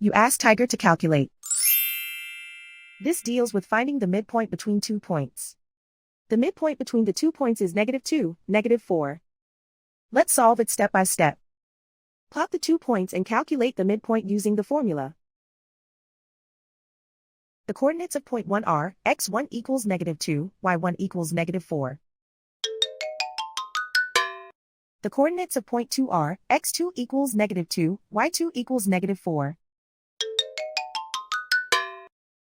You ask Tiger to calculate. This deals with finding the midpoint between 2 points. The midpoint between the 2 points is -2, -4. Let's solve it step by step. Plot the 2 points and calculate the midpoint using the formula. The coordinates of point 1 are x1 equals -2, y1 equals -4. The coordinates of point 2 are x2 equals -2, y2 equals -4.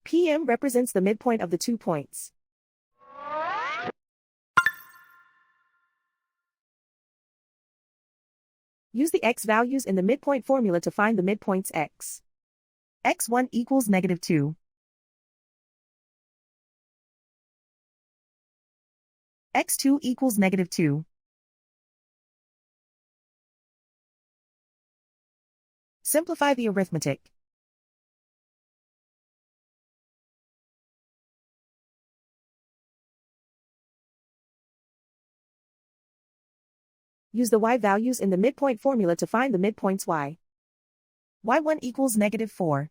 PM represents the midpoint of the 2 points. Use the x values in the midpoint formula to find the midpoints x. x1 equals -2. x2 equals -2. Simplify the arithmetic. Use the y values in the midpoint formula to find the midpoints y. y1 equals -4.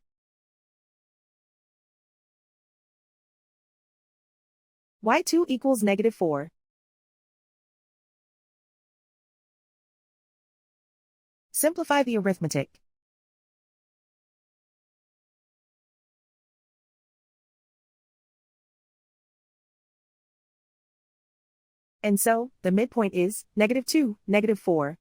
y2 equals -4. Simplify the arithmetic. And so, the midpoint is -2, -4.